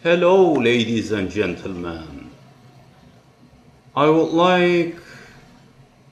Hello, ladies and gentlemen. I would like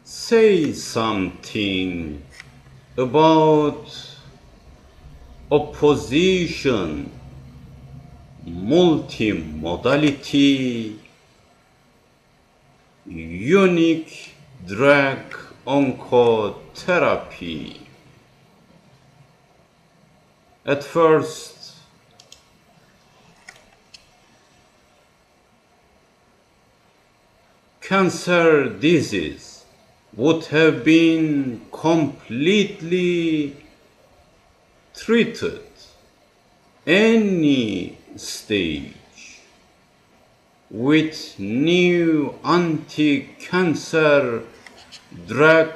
say something about opposition, multimodality, unique drug oncotherapy. At first, cancer disease would have been completely treated any stage with new anti-cancer drug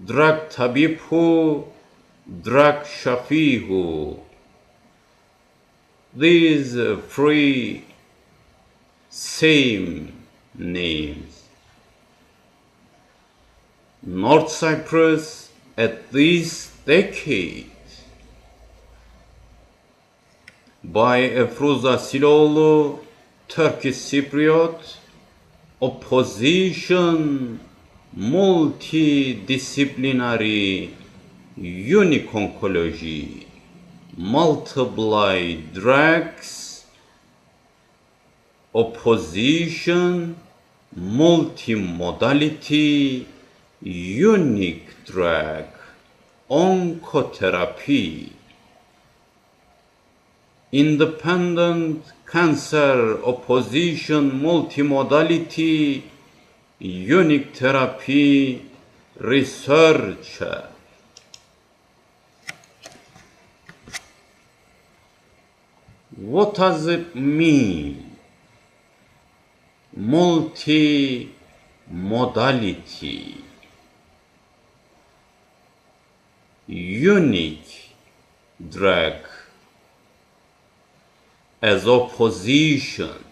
TABIBHU, drug SHAFIHU. These three same names. North Cyprus at this decade by EFRUZ ASİLOÐLU, Turkish Cypriot, opposition, multidisciplinary, unique oncology, multiply drugs, opposition, multimodality, unique drug oncotherapy, independent cancer opposition multimodality unique therapy researcher. What does it mean? Multimodality, unique drug as opposition.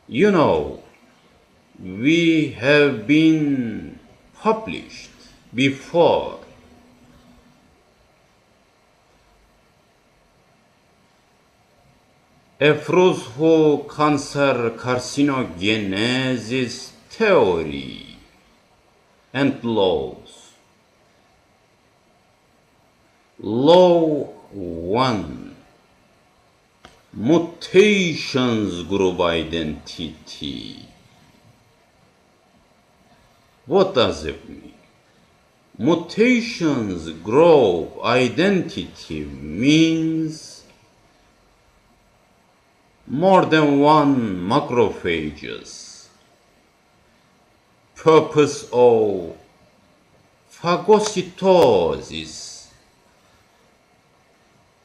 You know, we have been published before EFRUZHU cancer carcinogenesis theory and laws. Law 1. Mutations group identity. What does it mean? Mutations group identity means more than one macrophages. Purpose of phagocytosis.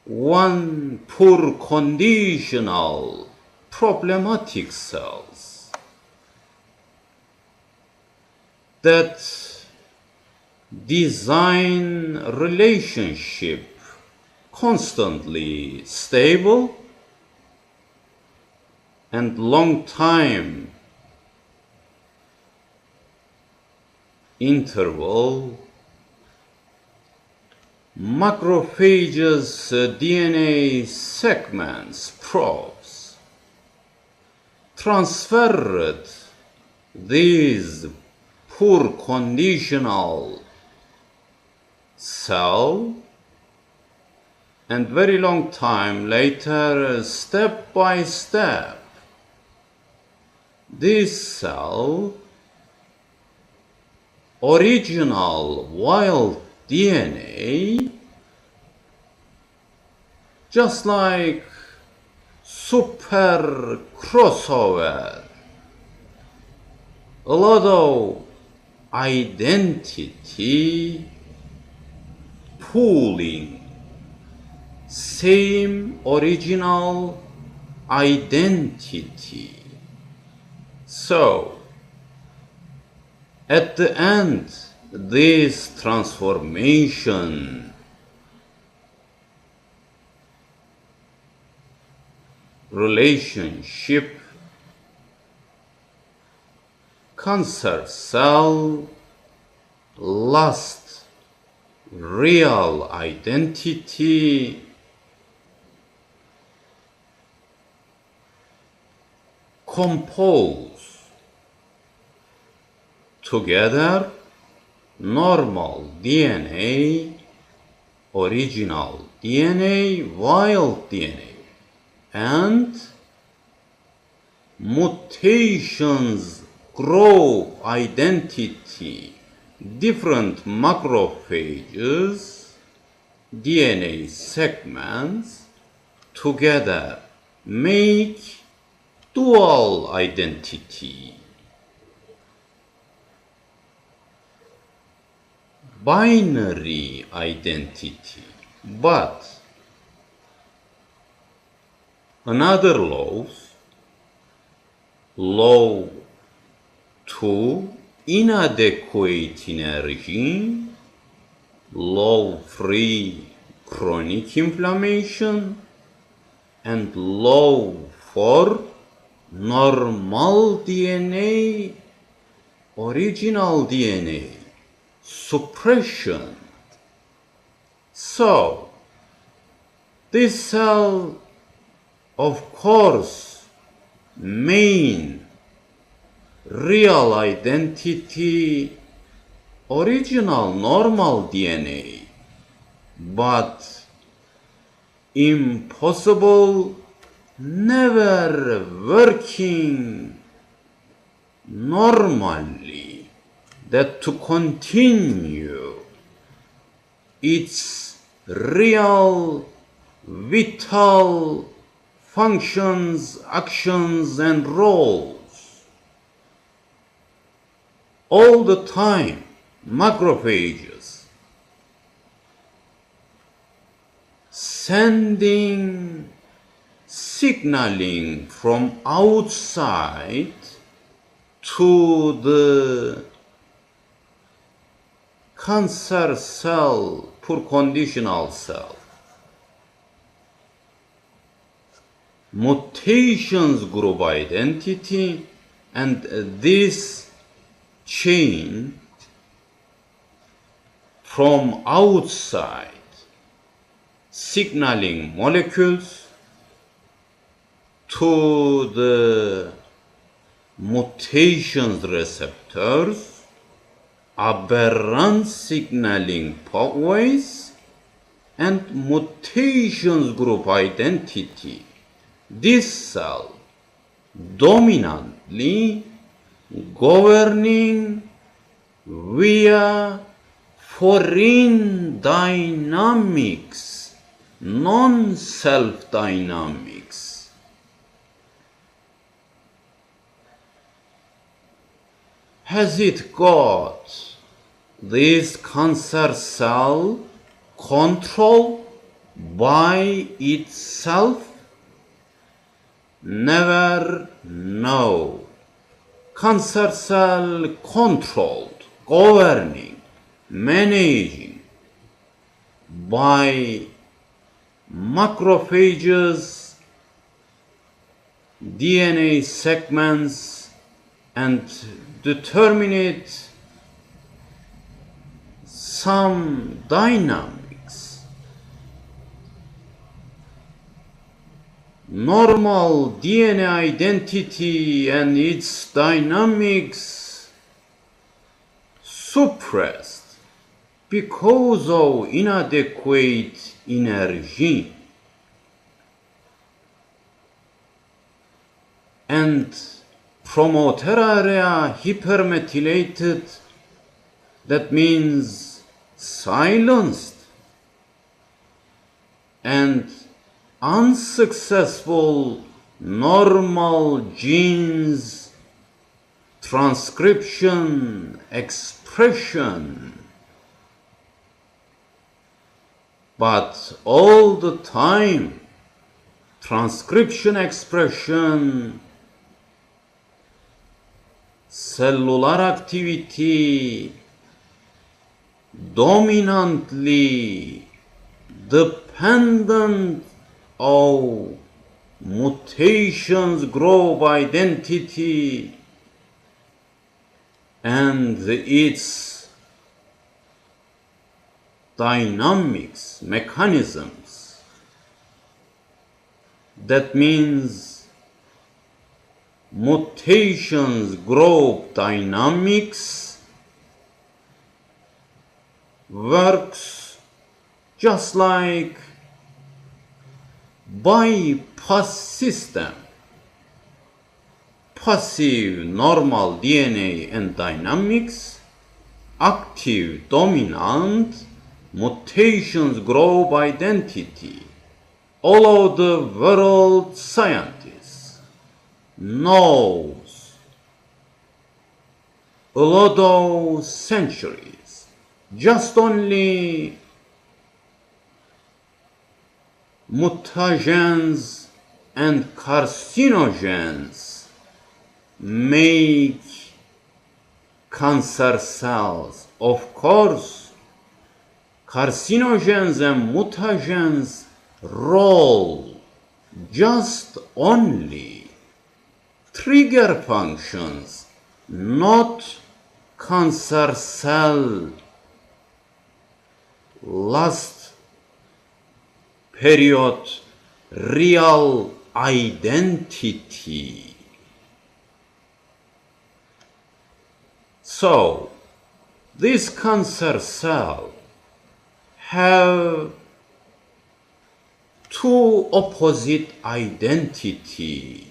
One poor conditional problematic cells that design relationship constantly stable and long time interval. Macrophages DNA segments probes transferred these poor conditional cell and very long time later, step by step, this cell, original wild DNA, just like super crossover, a lot of identity pooling, same original identity. So, at the end, this transformation relationship, cancer cell lost real identity compose together normal DNA, original DNA, wild DNA, and mutations grow identity, different macrophages, DNA segments together make dual identity. Binary identity, but another laws, law 2, inadequate energy, law 3, chronic inflammation, and law 4, normal DNA, original DNA, suppression. So, this cell, of course, main real identity, original normal DNA, but impossible, never working normally, that to continue its real, vital functions, actions, and roles. All the time, macrophages sending signaling from outside to the cancer cell, poor conditional cell. Mutations group identity, and this chain from outside signaling molecules to the mutations receptors, aberrant signaling pathways, and mutations group identity. This cell dominantly governing via foreign dynamics, non-self dynamics. Has it got this cancer cell controlled by itself? Never, no. Cancer cell controlled, governing, managing by macrophages, DNA segments, and determinate some dynamics. Normal DNA identity and its dynamics suppressed because of inadequate energy. And promoter area hypermethylated, that means silenced, and unsuccessful normal genes transcription, expression. But all the time, transcription, expression, cellular activity dominantly dependent of mutations group identity and its dynamics, mechanisms. That means mutations group dynamics works just like bypass system. Passive normal DNA and dynamics, active dominant mutations group identity. All of the world scientists knows a lot of centuries, just only mutagens and carcinogens make cancer cells. Of course, carcinogens and mutagens role just only trigger functions, not cancer cell. Last period, real identity. So, this cancer cell have two opposite identity,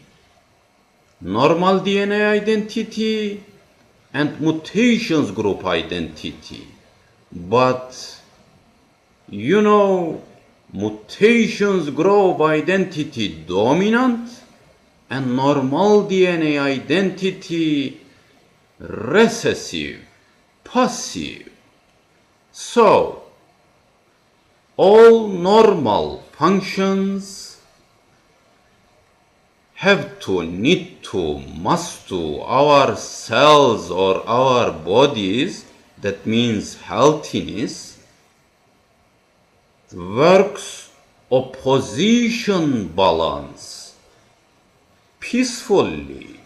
normal DNA identity and mutations group identity. But you know, mutations group identity dominant and normal DNA identity recessive, passive. So, all normal functions have to, need to, must to, our cells or our bodies, that means healthiness, works opposition balance peacefully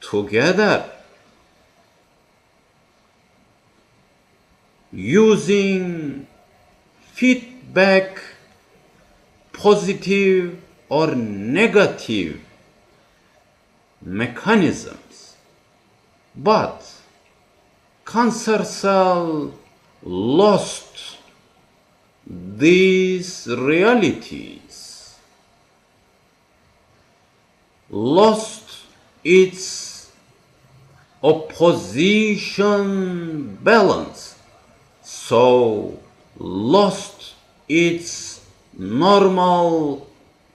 together using feedback, positive or negative mechanisms. But cancer cell lost these realities, lost its opposition balance, so lost its normal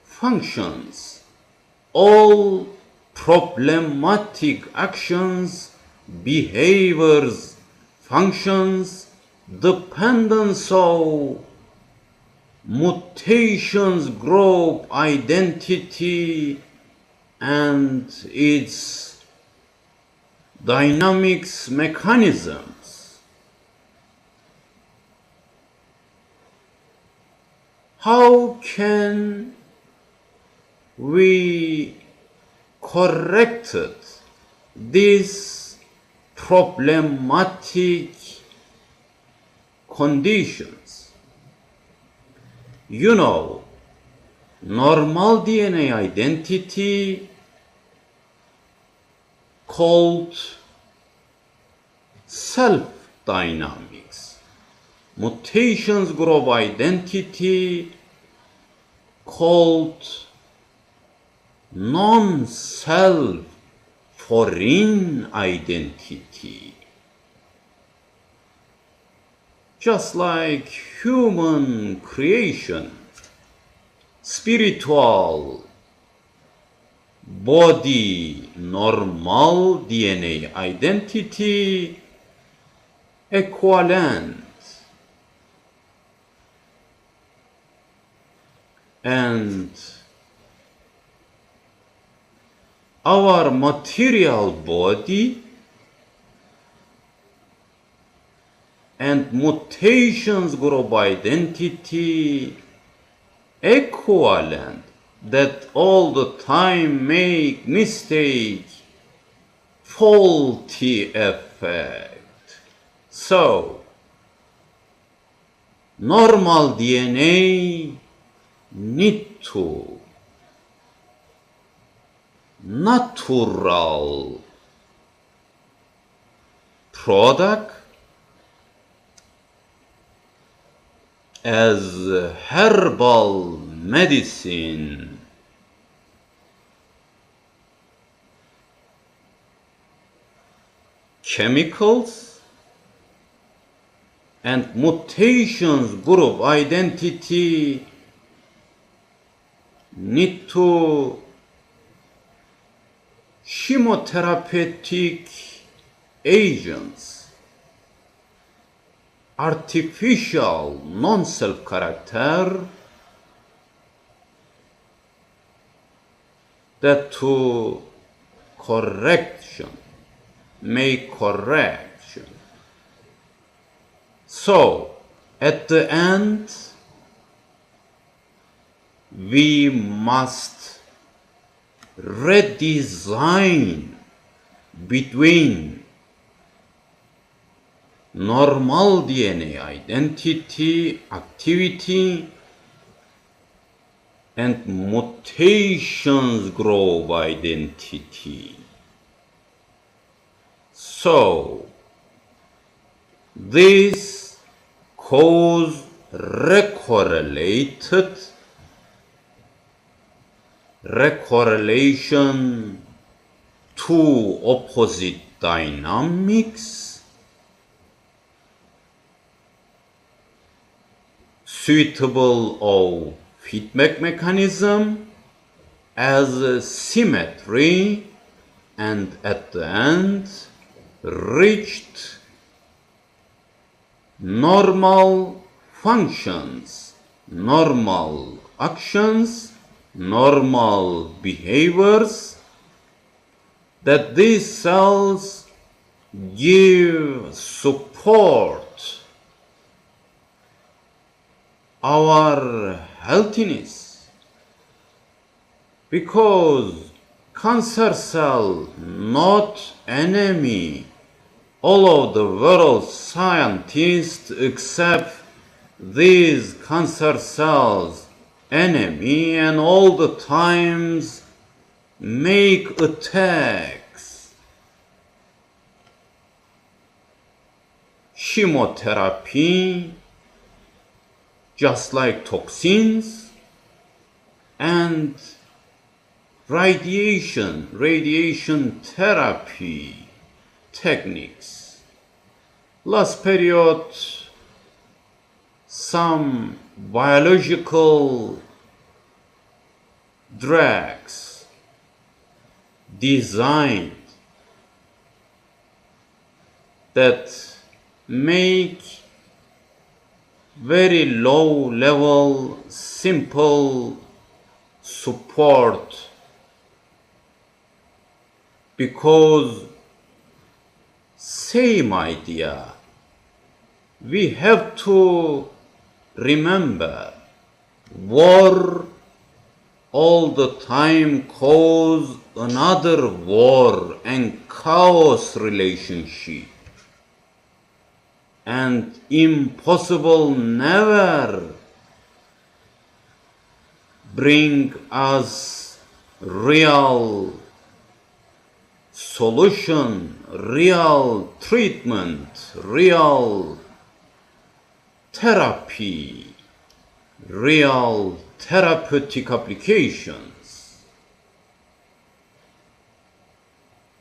functions. All problematic actions, behaviors, functions, dependence of mutations group identity and its dynamics mechanisms. How can we correct these problematic conditions? You know, normal DNA identity called self-dynamics. Mutations group identity called non-self foreign identity. Just like human creation, spiritual body, normal DNA identity, equivalent, and our material body and mutations group identity equivalent, that all the time make mistake, faulty effect. So, normal DNA need to natural product as herbal medicine, chemicals, and mutations group identity need to chemotherapeutic agents, artificial non-self character that to make correction. So, at the end, we must redesign between normal DNA identity, activity, and mutations group identity. So, this cause recorrelation to opposite dynamics suitable of feedback mechanism as symmetry, and at the end reached normal functions, normal actions, normal behaviors that these cells give support our healthiness, because cancer cell not enemy. All of the world scientists accept these cancer cells enemy and all the times make attacks. Chemotherapy, just like toxins, and radiation therapy techniques. Last period, some biological drugs designed that make very low level simple support, because same idea. We have to remember, war all the time cause another war and chaos relationship, and impossible never bring us real solution, real treatment, real therapy, real therapeutic applications.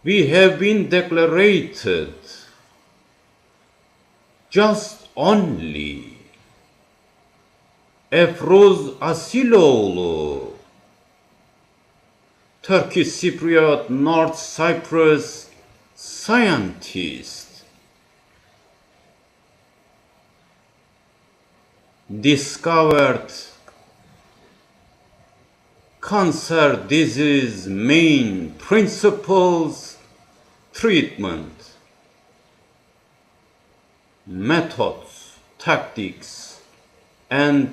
We have been declared just only EFRUZ ASİLOÐLU, Turkish Cypriot North Cyprus scientist, discovered cancer disease main principles, treatment, methods, tactics, and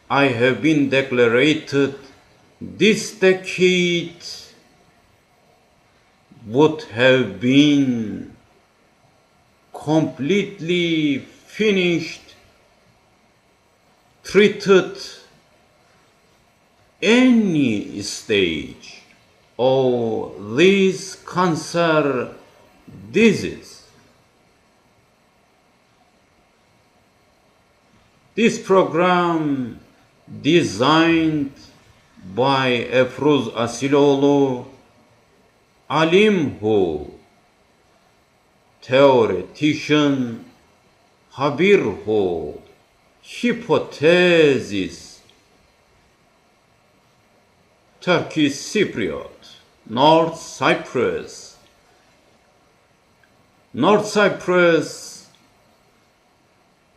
I have been declared this decade would have been completely finished, treated any stage of this cancer disease. This program designed by EFRUZ ASİLOÐLU, ALİMHU, THEORETİCİAN, HABİRHU, HYPOTHESIST, Turkish Cypriot, North Cyprus. North Cyprus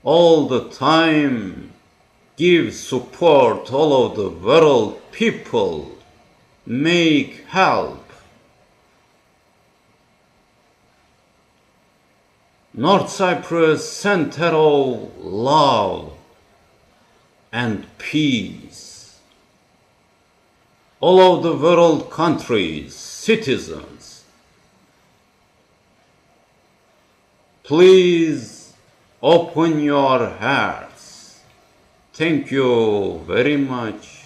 all the time gives support all over the world. People make help. North Cyprus, center of love and peace. All over the world, countries, citizens, please open your hearts. Thank you very much.